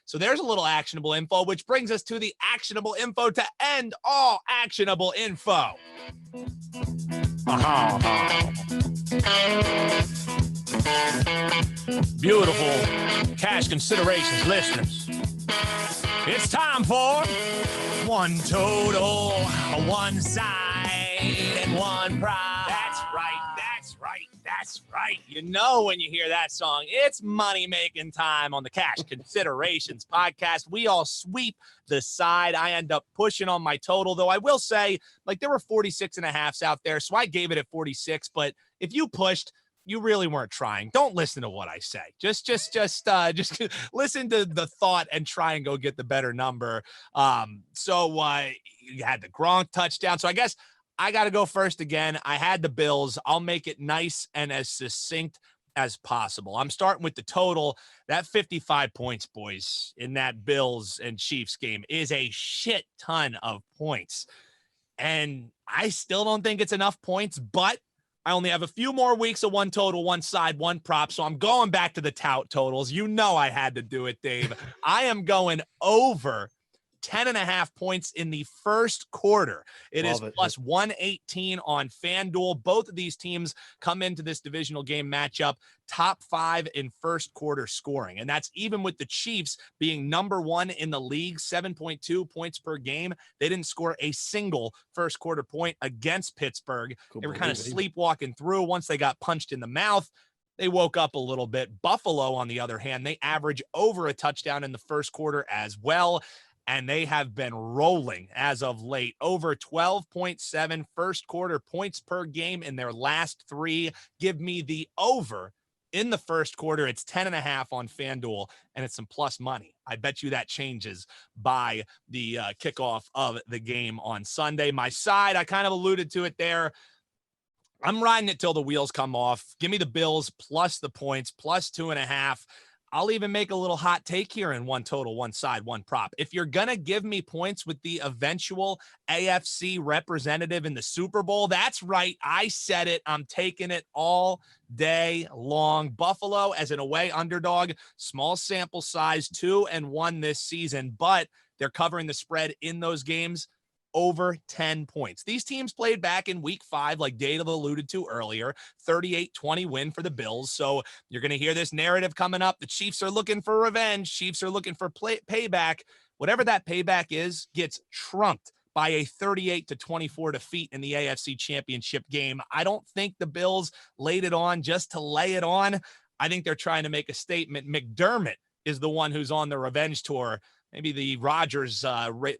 So there's a little actionable info, which brings us to the actionable info to end all actionable info. Beautiful cash considerations, listeners. It's time for one total, one side, and one prize. That's right. That's right. That's right. You know when you hear that song, it's money-making time on the Cash Considerations podcast. We all sweep the side. I end up pushing on my total, though I will say, like, there were 46.5s out there, so I gave it at 46. But if you pushed, you really weren't trying. Don't listen to what I say. Just listen to the thought and try and go get the better number. So you had the Gronk touchdown. So I guess I got to go first again. I had the Bills. I'll make it nice and as succinct as possible. I'm starting with the total. That 55 points, boys, in that Bills and Chiefs game is a shit ton of points. And I still don't think it's enough points, but I only have a few more weeks of one total, one side, one prop. So I'm going back to the tout totals. You know I had to do it, Dave. I am going over 10.5 points in the first quarter. It is plus 118 on FanDuel. Both of these teams come into this divisional game matchup top 5 in first quarter scoring. And that's even with the Chiefs being number 1 in the league, 7.2 points per game. They didn't score a single first quarter point against Pittsburgh. They were kind of sleepwalking through. Once they got punched in the mouth, they woke up a little bit. Buffalo, on the other hand, they average over a touchdown in the first quarter as well. And they have been rolling as of late. Over 12.7 first quarter points per game in their last 3. Give me the over in the first quarter. It's 10.5 on FanDuel, and it's some plus money. I bet you that changes by the kickoff of the game on Sunday. My side, I kind of alluded to it there. I'm riding it till the wheels come off. Give me the Bills plus the points, plus 2.5. I'll even make a little hot take here in one total, one side, one prop. If you're going to give me points with the eventual AFC representative in the Super Bowl, that's right. I said it. I'm taking it all day long. Buffalo as an away underdog, small sample size, 2-1 this season, but they're covering the spread in those games over 10 points. These teams played back in week 5, like Dave alluded to earlier, 38-20 win for the Bills. So you're going to hear this narrative coming up. The Chiefs are looking for revenge. Chiefs are looking for payback. Whatever that payback is gets trumped by a 38-24 defeat in the AFC Championship game. I don't think the Bills laid it on just to lay it on. I think they're trying to make a statement. McDermott is the one who's on the revenge tour. Maybe the Rodgers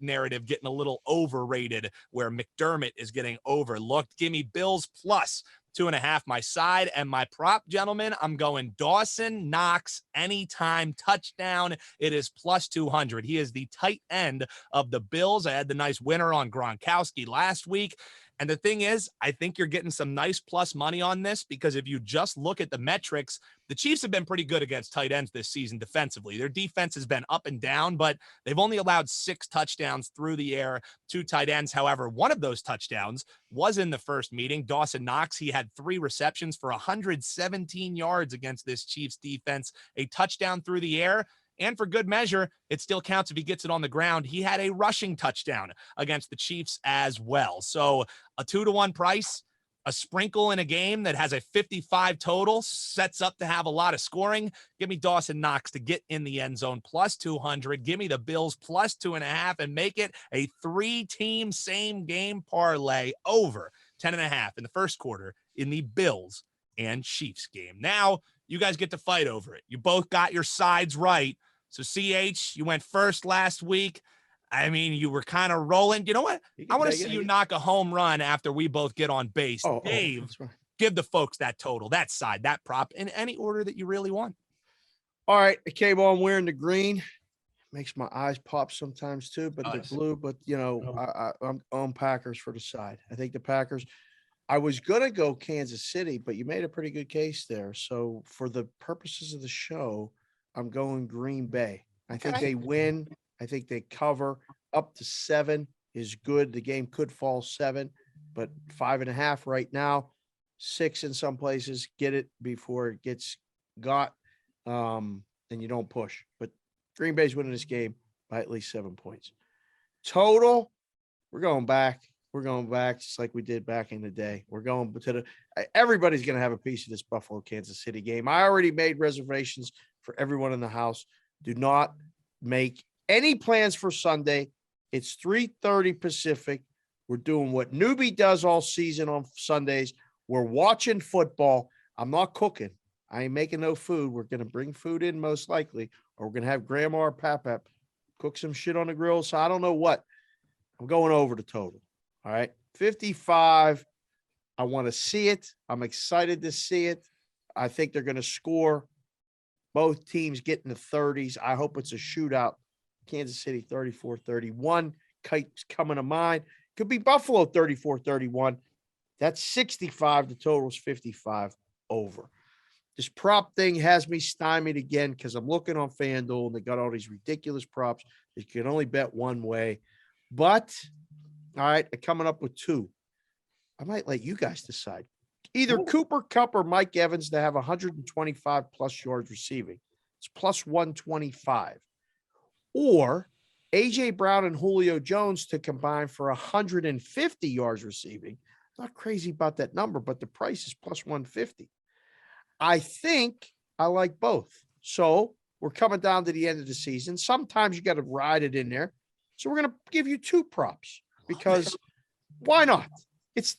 narrative getting a little overrated where McDermott is getting overlooked. Give me Bills plus 2.5, my side. And my prop, gentlemen, I'm going Dawson Knox anytime touchdown. It is plus 200. He is the tight end of the Bills. I had the nice winner on Gronkowski last week. And the thing is, I think you're getting some nice plus money on this because if you just look at the metrics, the Chiefs have been pretty good against tight ends this season defensively. Their defense has been up and down, but they've only allowed 6 touchdowns through the air to tight ends. However, one of those touchdowns was in the first meeting. Dawson Knox, he had 3 receptions for 117 yards against this Chiefs defense, a touchdown through the air. And for good measure, it still counts if he gets it on the ground. He had a rushing touchdown against the Chiefs as well. So a 2-1 price, a sprinkle in a game that has a 55 total, sets up to have a lot of scoring. Give me Dawson Knox to get in the end zone, plus 200. Give me the Bills plus 2.5 and make it a 3-team same game parlay over 10.5 in the first quarter in the Bills and Chiefs game. Now you guys get to fight over it. You both got your sides right. So CH, you went first last week. I mean, you were kind of rolling. You know what? I want to see you knock a home run after we both get on base. Dave, give the folks that total, that side, that prop in any order that you really want. All right. I came on wearing the green. Makes my eyes pop sometimes too, but the blue. But, you know, I'm on Packers for the side. I think the Packers. I was going to go Kansas City, but you made a pretty good case there. So for the purposes of the show, I'm going Green Bay. I think they win. I think they cover. Up to 7 is good. The game could fall 7, but 5.5 right now, 6 in some places. Get it before it gets got, and you don't push. But Green Bay's winning this game by at least 7 points. Total, we're going back. We're going back just like we did back in the day. We're going to everybody's going to have a piece of this Buffalo Kansas City game. I already made reservations for everyone in the house. Do not make any plans for Sunday. It's 3:30 Pacific. We're doing what newbie does all season on Sundays. We're watching football. I'm not cooking. I ain't making no food. We're going to bring food in most likely, or we're going to have grandma or pap cook some shit on the grill. So I don't know what. I'm going over the total. All right. 55. I want to see it. I'm excited to see it. I think they're going to score. Both teams get in the 30s. I hope it's a shootout. Kansas City 34-31. Kite's coming to mind. Could be Buffalo 34-31. That's 65. The total is 55 over. This prop thing has me stymied again because I'm looking on FanDuel and they got all these ridiculous props. You can only bet one way. But, all right, coming up with two. I might let you guys decide. Either Cooper Kupp or Mike Evans to have 125 plus yards receiving. It's plus 125. Or A.J. Brown and Julio Jones to combine for 150 yards receiving. Not crazy about that number, but the price is plus 150. I think I like both. So we're coming down to the end of the season. Sometimes you got to ride it in there. So we're going to give you two props because why not? It's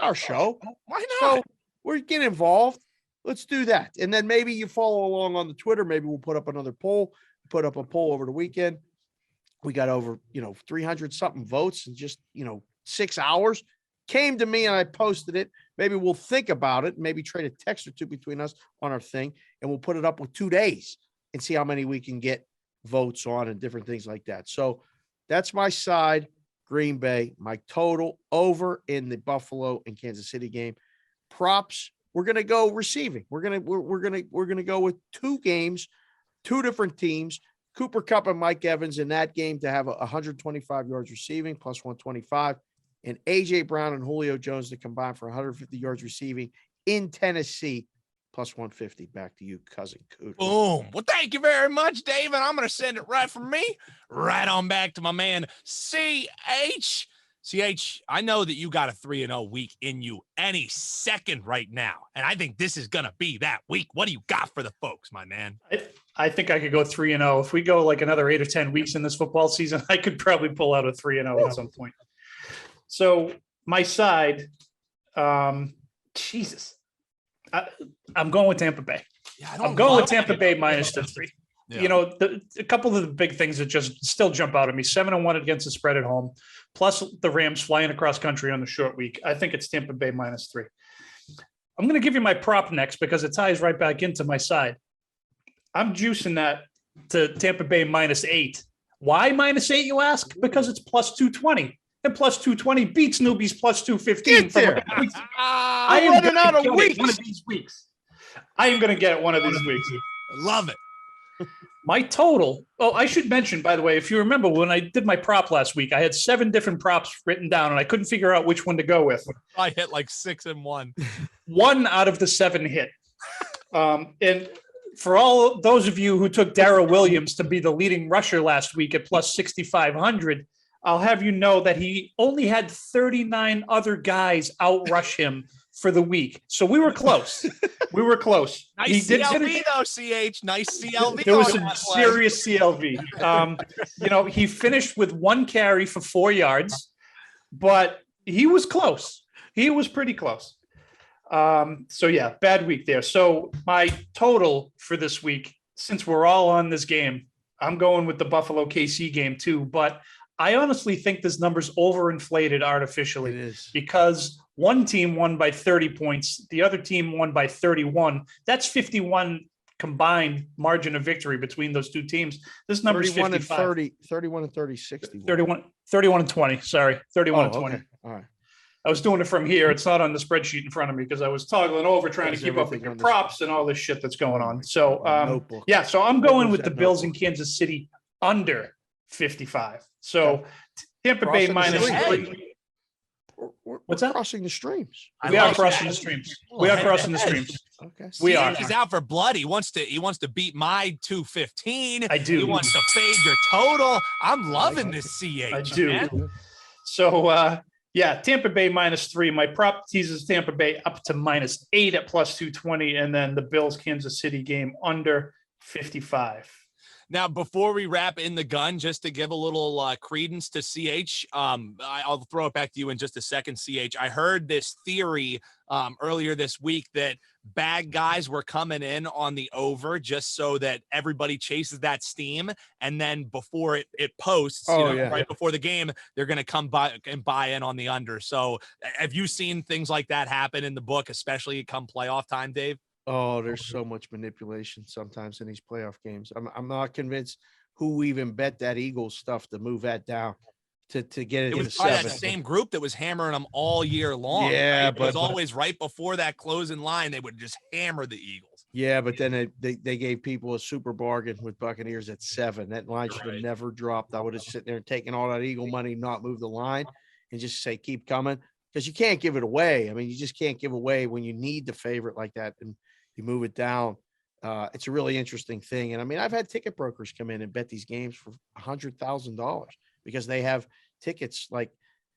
our show. Why not? So we're getting involved. Let's do that. And then maybe you follow along on the Twitter. Maybe we'll put up another poll. Put up a poll over the weekend. We got over, 300 something votes in just, 6 hours. Came to me and I posted it. Maybe we'll think about it. Maybe trade a text or two between us on our thing. And we'll put it up with 2 days and see how many we can get votes on and different things like that. So that's my side. Green Bay, my total over in the Buffalo and Kansas City game. Props, we're going to go receiving. We're going to go with two games, two different teams. Cooper Kupp and Mike Evans in that game to have 125 yards receiving plus 125, and A.J. Brown and Julio Jones to combine for 150 yards receiving in Tennessee plus 150. Back to you, cousin Cooter. Boom. Well, thank you very much, David. I'm going to send it right from me right on back to my man, CH. CH, I know that you got a 3-0 week in you any second right now, and I think this is going to be that week. What do you got for the folks, my man? I think I could go 3-0. If we go like another 8 or 10 weeks in this football season, I could probably pull out a 3-0 at some point. So my side, Jesus. I'm going with Tampa Bay. Yeah, I'm going with Tampa Bay minus the 3. Yeah. A couple of the big things that just still jump out at me: 7-1 against the spread at home, plus the Rams flying across country on the short week. I think it's Tampa Bay minus 3. I'm going to give you my prop next because it ties right back into my side. I'm juicing that to Tampa Bay minus 8. Why minus 8, you ask? Because it's plus 220. And plus 220 beats newbies plus 215. Get there. I am running out of weeks. One of these weeks. I am going to get it one of these weeks. Love it. My total. Oh, I should mention, by the way, if you remember when I did my prop last week, I had 7 different props written down and I couldn't figure out which one to go with. I hit like 6 and 1. 1 out of the 7 hit. And for all those of you who took Darrell Williams to be the leading rusher last week at plus 6,500, I'll have you know that he only had 39 other guys outrush him for the week. So we were close. We were close. Nice He did CLV finish- though, CH. Nice CLV. There was on some that play. serious CLV. He finished with 1 carry for 4 yards, but he was close. He was pretty close. So yeah, bad week there. So my total for this week, since we're all on this game, I'm going with the Buffalo KC game too, but I honestly think this number's overinflated artificially. It is. Because one team won by 30 points, the other team won by 31. That's 51 combined margin of victory between those two teams. This number is 31 55. and 30, 31 and 30, 60. 31 and 20. Sorry, 31 and 20. Okay. All right. I was doing it from here. It's not on the spreadsheet in front of me because I was toggling over trying to There's keep up with everything your on the- props and all this shit that's going on. So, Notebook. yeah, so I'm going Where's with the that Bills in notebook? Kansas City under 55. So Tampa Crossing Bay the minus street. 3. What's that? Crossing the streams. We are crossing the streams. We are crossing the streams. Okay. We are. He's out for blood. He wants to beat my 215. I do. He wants to fade your total. I'm loving this CH. I do. Man. So, yeah, Tampa Bay -3. My prop teases Tampa Bay up to -8 at +220. And then the Bills Kansas City game under 55. Now, before we wrap in the gun, just to give a little credence to CH, I'll throw it back to you in just a second, CH. I heard this theory earlier this week that bad guys were coming in on the over just so that everybody chases that steam. And then before it posts, right before the game, they're going to come by and buy in on the under. So have you seen things like that happen in the book, especially come playoff time, Dave? Oh, there's so much manipulation sometimes in these playoff games. I'm not convinced who even bet that Eagles stuff to move that down to get it. It was probably that same group that was hammering them all year long. Yeah, right? But it was always right before that closing line. They would just hammer the Eagles. Yeah, but then they gave people a super bargain with Buccaneers at 7. That line should have never dropped. I would have sit there and taken all that Eagle money, not move the line, and just say keep coming, because you can't give it away. I mean, you just can't give away when you need the favorite like that, and you move it down. It's a really interesting thing. And I mean, I've had ticket brokers come in and bet these games for $100,000 because they have tickets. Like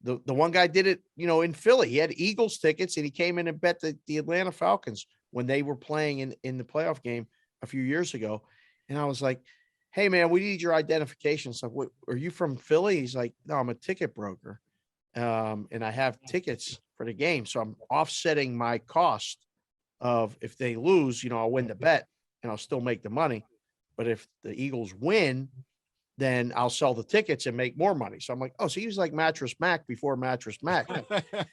the one guy did it, in Philly. He had Eagles tickets and he came in and bet the Atlanta Falcons when they were playing in the playoff game a few years ago. And I was like, hey man, we need your identification. It's like, what, are you from Philly? He's like, no, I'm a ticket broker. And I have tickets for the game. So I'm offsetting my cost of if they lose, I'll win the bet and I'll still make the money. But if the Eagles win, then I'll sell the tickets and make more money. So I'm like, oh, so he was like Mattress Mac before Mattress Mac.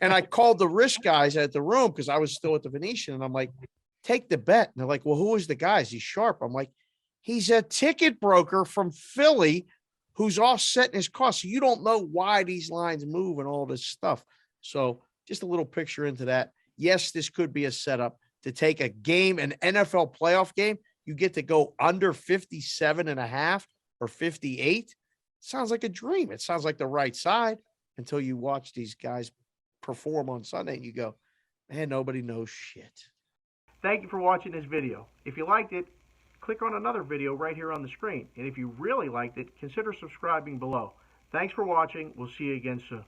And I called the risk guys at the room because I was still at the Venetian. And I'm like, take the bet. And they're like, well, who is the guys? He's sharp. I'm like, he's a ticket broker from Philly who's offsetting his costs. So you don't know why these lines move and all this stuff. So just a little picture into that. Yes, this could be a setup to take a game, an NFL playoff game. You get to go under 57.5 or 58. Sounds like a dream. It sounds like the right side until you watch these guys perform on Sunday and you go, man, nobody knows shit. Thank you for watching this video. If you liked it, click on another video right here on the screen. And if you really liked it, consider subscribing below. Thanks for watching. We'll see you again soon.